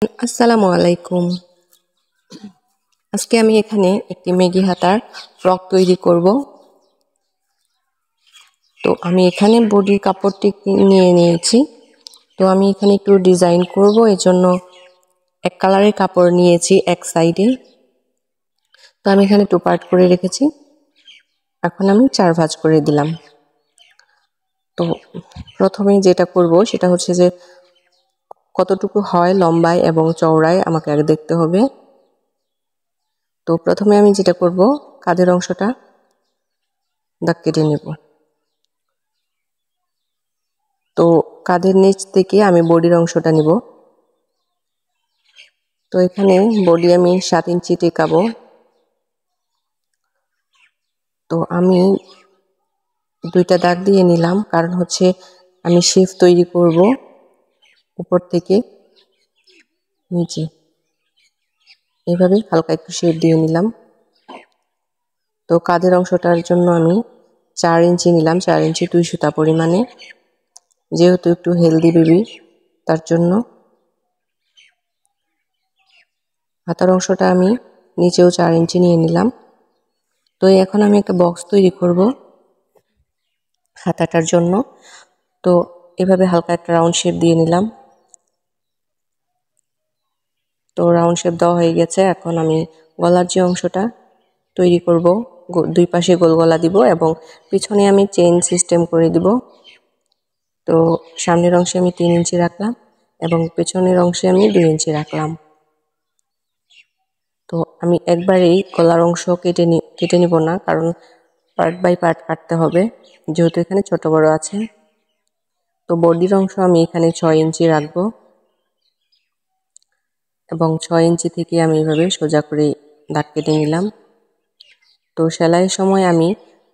আসসালামু আলাইকুম। আজকে আমি এখানে একটি মেগি হাতার ফ্রক তৈরি করব। তো আমি এখানে বডির কাপড়টি নিয়ে নিয়েছি। তো আমি এখানে একটু ডিজাইন করব, এজন্য এক কালারের কাপড় নিয়েছি এক সাইডে। তো আমি এখানে 2 পার্ট করে রেখেছি। এখন আমি 4 ভাঁজ করে দিলাম। তো প্রথমেই যেটা করব সেটা হচ্ছে যে কতটুকু হয় লম্বায় এবং চওড়ায় আমাকে আগে দেখতে হবে। তো প্রথমে আমি যেটা করব, কাঁধের অংশটা দাগ কেটে নেব। তো কাঁধের নিচ থেকে আমি বডির অংশটা নিব। তো এখানে বডি আমি 7 ইঞ্চি টেকাবো। তো আমি 2টা দাগ দিয়ে নিলাম, কারণ হচ্ছে আমি শেপ তৈরি করব উপর থেকে নিচে। এইভাবে হালকা একটু শেপ দিয়ে নিলাম। তো কাঁধের অংশটার জন্য আমি 4 ইঞ্চি নিলাম, 4 ইঞ্চি 2 সুতা পরিমাণে, যেহেতু একটু হেলদি বেবি তার জন্য। হাতার অংশটা আমি নিচেও 4 ইঞ্চি নিয়ে নিলাম। তো এখন আমি একটা বক্স তৈরি করব হাতাটার জন্য। তো এভাবে হালকা একটা রাউন্ড শেপ দিয়ে নিলাম। তো রাউন্ড শেপ দেওয়া হয়ে গেছে। এখন আমি গলার যে অংশটা তৈরি করব, 2 পাশে গোল গলা দিব এবং পিছনে আমি চেইন সিস্টেম করে দিব। তো সামনের অংশে আমি 3 ইঞ্চি রাখলাম এবং পেছনের অংশে আমি 2 ইঞ্চি রাখলাম। তো আমি একবারেই গলার অংশ কেটে নিব না, কারণ পার্ট বাই পার্ট কাটতে হবে, যেহেতু এখানে ছোট বড় আছে। তো বডির অংশ আমি এখানে 6 ইঞ্চি রাখবো এবং 6 ইঞ্চি থেকে আমি এভাবে সোজা করে দাগ কেটে নিলাম। তো সেলাইয়ের সময় আমি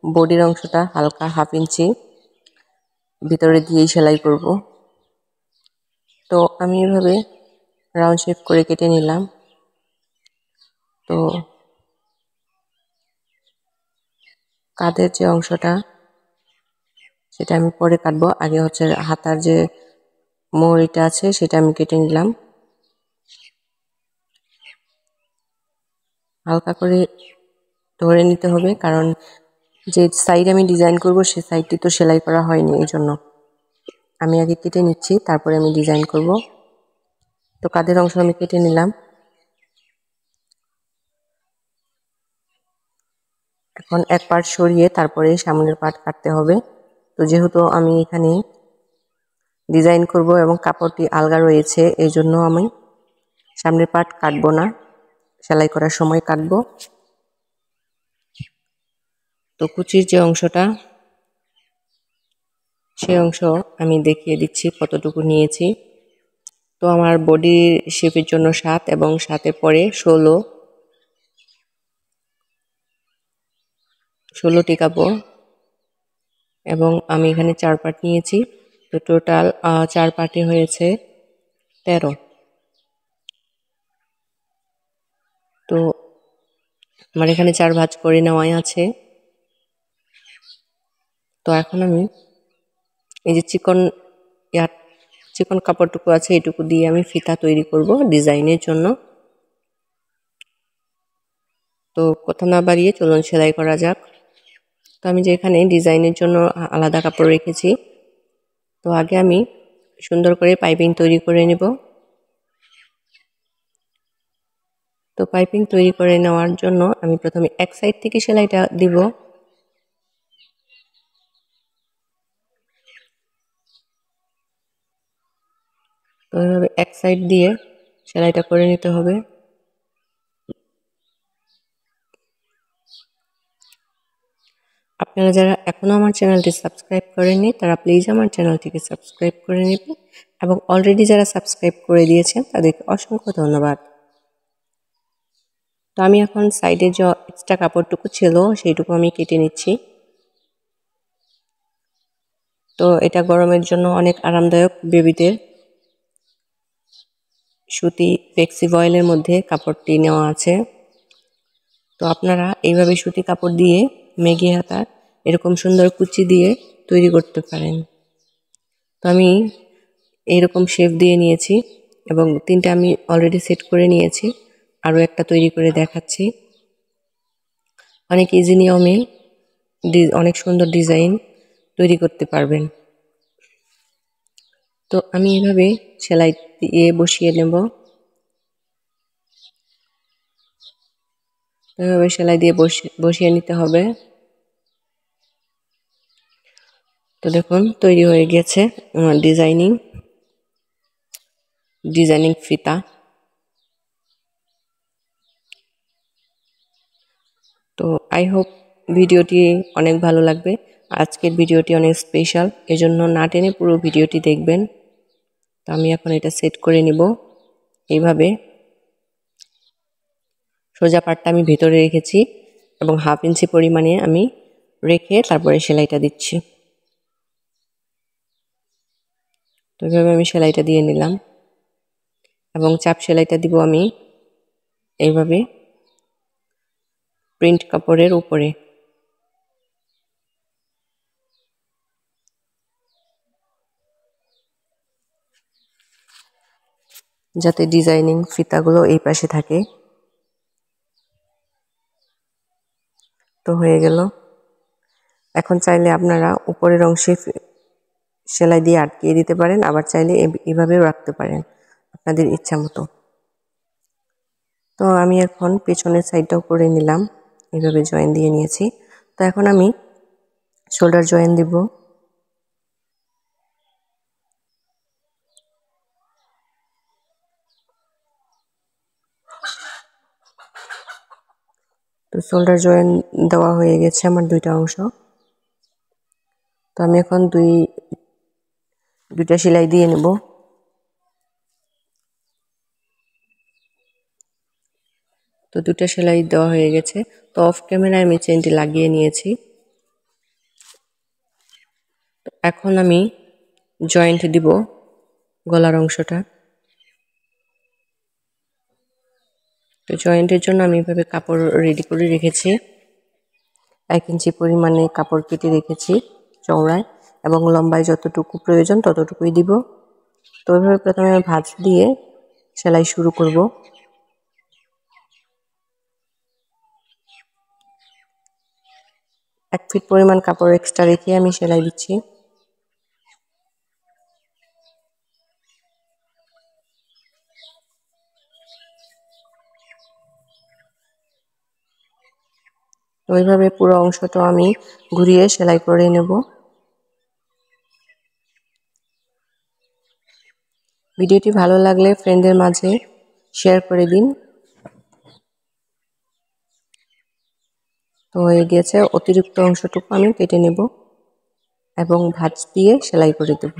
বডির অংশটা হালকা 1/2 ইঞ্চি ভিতরে দিয়েই সেলাই করব। তো আমি এভাবে রাউন্ড শেপ করে কেটে নিলাম। তো কাঁধের যে অংশটা সেটা আমি পরে কাটবো, আগে হচ্ছে হাতার যে মোড়িটা আছে সেটা আমি কেটে নিলাম। হালকা করে ধরে নিতে হবে, কারণ যে সাইড আমি ডিজাইন করব সে সাইডটি তো সেলাই করা হয়নি, এই জন্য আমি আগে কেটে নিচ্ছি, তারপরে আমি ডিজাইন করব। তো কাঁধের অংশ আমি কেটে নিলাম। এখন এক পার্ট সরিয়ে তারপরে সামনের পার্ট কাটতে হবে। তো যেহেতু আমি এখানে ডিজাইন করব এবং কাপড়টি আলগা রয়েছে, এই জন্য আমি সামনের পার্ট কাটবো না, সেলাই করার সময় কাটবো। তো কুচির যে অংশটা, সেই অংশ আমি দেখিয়ে দিচ্ছি কতটুকু নিয়েছি। তো আমার বডির শেপের জন্য 7 এবং 7-এর পরে 16 টিকাবো এবং আমি এখানে 4 পার্ট নিয়েছি। তো টোটাল 4 পার্টে হয়েছে 13। তো আমার এখানে 4 ভাঁজ করে নেওয়াই আছে। তো এখন আমি এই যে চিকন কাপড়টুকু আছে, এটুকু দিয়ে আমি ফিতা তৈরি করব ডিজাইনের জন্য। তো কথা না বাড়িয়ে চলুন সেলাই করা যাক। তো আমি যে এখানে ডিজাইনের জন্য আলাদা কাপড় রেখেছি, তো আগে আমি সুন্দর করে পাইপিং তৈরি করে নেব। তো পাইপিং তৈরি করে নেওয়ার জন্য আমি প্রথমে এক সাইড থেকে সেলাইটা দিব। তো এইভাবে এক সাইড দিয়ে সেলাইটা করে নিতে হবে। আপনারা যারা এখনো আমার চ্যানেলটি সাবস্ক্রাইব করেননি তারা প্লিজ আমার চ্যানেলটিকে সাবস্ক্রাইব করে নেবেন এবং অলরেডি যারা সাবস্ক্রাইব করে দিয়েছেন তাদেরকে অসংখ্য ধন্যবাদ। তো আমি এখন সাইডে যে এক্সট্রা কাপড়টুকু ছিল সেইটুকু আমি কেটে নিচ্ছি। তো এটা গরমের জন্য অনেক আরামদায়ক। বেবিদের সুতি ফ্লেক্সি ভয়েলের মধ্যে কাপড়টি নেওয়া আছে। তো আপনারা এইভাবে সুতি কাপড় দিয়ে মেগি হাতার এরকম সুন্দর কুচি দিয়ে তৈরি করতে পারেন। তো আমি এইরকম শেপ দিয়ে নিয়েছি এবং 3টা আমি অলরেডি সেট করে নিয়েছি, আরও একটা তৈরি করে দেখাচ্ছি। অনেক ইজি নিয়মে অনেক সুন্দর ডিজাইন তৈরি করতে পারবেন। তো আমি এভাবে সেলাই দিয়ে বসিয়ে নেব। এভাবে সেলাই দিয়ে বসিয়ে নিতে হবে। তো দেখুন তৈরি হয়ে গেছে ডিজাইনিং ফিতা। তো আই হোপ ভিডিওটি অনেক ভালো লাগবে। আজকের ভিডিওটি অনেক স্পেশাল, এজন্য না টেনে পুরো ভিডিওটি দেখবেন। তো আমি এখন এটা সেট করে নিব। এইভাবে সোজা পাটটা আমি ভেতরে রেখেছি এবং 1/2 ইঞ্চি পরিমাণে আমি রেখে তারপরে সেলাইটা দিচ্ছি। তো এইভাবে আমি সেলাইটা দিয়ে নিলাম এবং চাপ সেলাইটা দিব আমি এইভাবে প্রিন্ট কাপড়ের উপরে। যাতে ডিজাইনিং ফিতাগুলো এই পাশে থাকে। তো হয়ে গেল। এখন চাইলে আপনারা উপরের অংশে সেলাই দিয়ে আটকিয়ে দিতে পারেন, আবার চাইলে এভাবেও রাখতে পারেন আপনাদের ইচ্ছা মতো। তো আমি এখন পেছনের সাইডটাও করে নিলাম, এইভাবে জয়েন দিয়ে নিয়েছি। তো এখন আমি শোল্ডার জয়েন দিব। তো শোল্ডার জয়েন দেওয়া হয়ে গেছে আমার 2টা অংশ। তো আমি এখন দুইটা সেলাই দিয়ে নেব। তো 2টা সেলাই দেওয়া হয়ে গেছে। তো অফ ক্যামেরায় আমি চেনটি লাগিয়ে নিয়েছি। তো এখন আমি জয়েন্ট দিব গলার অংশটা। তো জয়েন্টের জন্য আমি এভাবে কাপড় রেডি করে রেখেছি। 1 ইঞ্চি পরিমাণে কাপড় কেটে রেখেছি চওড়ায়, এবং লম্বায় যতটুকু প্রয়োজন ততটুকুই দিব। তো এভাবে প্রথমে আমি ভাঁজ দিয়ে সেলাই শুরু করব। 1 ফিট পরিমাণ কাপড় এক্সট্রা রেখে আমি সেলাই দিচ্ছি। তো এইভাবে পুরো অংশটা আমি ঘুরিয়ে সেলাই করে নেব। ভিডিওটি ভালো লাগলে ফ্রেন্ডদের মাঝে শেয়ার করে দিন। তো হয়ে গিয়েছে, অতিরিক্ত অংশটুকু আমি কেটে নেব এবং ভাঁজ দিয়ে সেলাই করে দেব।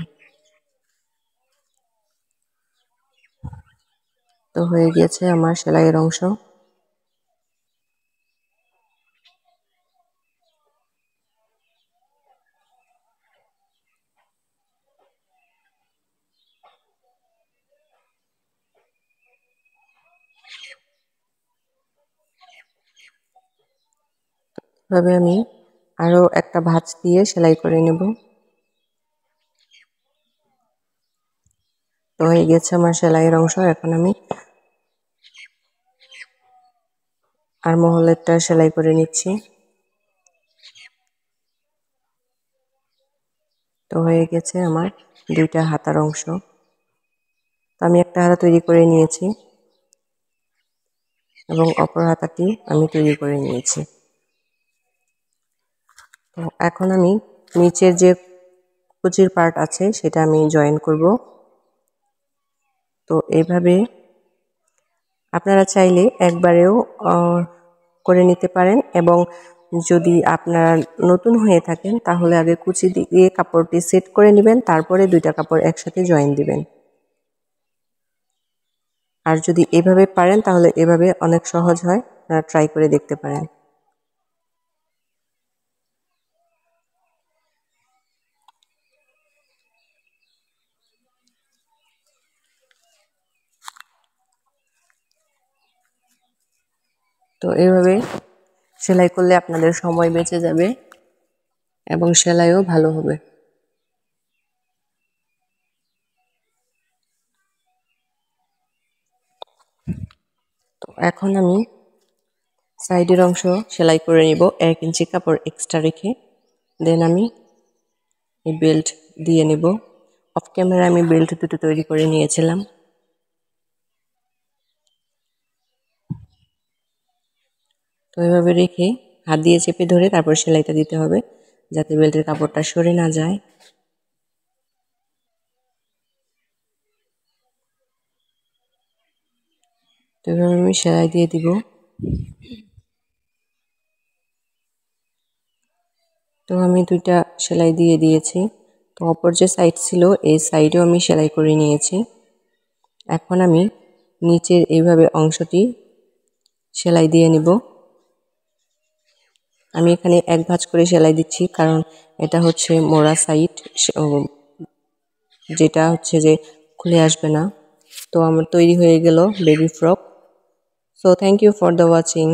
তো হয়ে গিয়েছে আমার সেলাইয়ের অংশ। এভাবে আমি আরো একটা ভাঁজ দিয়ে সেলাই করে নেব। তো হয়ে গেছে আমার সেলাইয়ের অংশ। এখন আমি আরমহলেরটা সেলাই করে নিচ্ছি। তো হয়ে গেছে আমার 2টা হাতার অংশ। তো আমি একটা হাতা তৈরি করে নিয়েছি এবং অপর হাতাটি আমি তৈরি করে নিয়েছি। তো এখন আমি নিচের যে কুচির পার্ট আছে সেটা আমি জয়েন করব। তো এইভাবে আপনারা চাইলে একবারেও করে নিতে পারেন, এবং যদি আপনারা নতুন হয়ে থাকেন তাহলে আগে কুচি দিয়ে কাপড়টি সেট করে নেবেন, তারপরে 2টা কাপড় একসাথে জয়েন দিবেন। আর যদি এভাবে পারেন তাহলে এভাবে অনেক সহজ হয়, আপনারা ট্রাই করে দেখতে পারেন। তো এইভাবে সেলাই করলে আপনাদের সময় বেঁচে যাবে এবং সেলাইও ভালো হবে। এখন আমি সাইডের অংশ সেলাই করে নিব 1 ইঞ্চি কাপড় এক্সট্রা রেখে। দেন আমি এই বেল্ট দিয়ে নেব। অফ ক্যামেরা আমি বেল্ট দুটো তৈরি করে নিয়েছিলাম। তো এভাবে রেখে হাত দিয়ে চেপে ধরে তারপর সেলাইটা দিতে হবে, যাতে বেল্টের কাপড়টা সরে না যায়। তো এভাবে আমি সেলাই দিয়ে দিব। তো আমি 2টা সেলাই দিয়ে দিয়েছি। তো অপর যে সাইড ছিল এই সাইডেও আমি সেলাই করে নিয়েছি। এখন আমি নিচের এইভাবে অংশটি সেলাই দিয়ে নিব। আমি এখানে 1 ভাঁজ করে সেলাই দিচ্ছি, কারণ এটা হচ্ছে মোড়া সাইড, যেটা হচ্ছে যে খুলে আসবে না। তো আমার তৈরি হয়ে গেল baby frock. So thank you for the watching.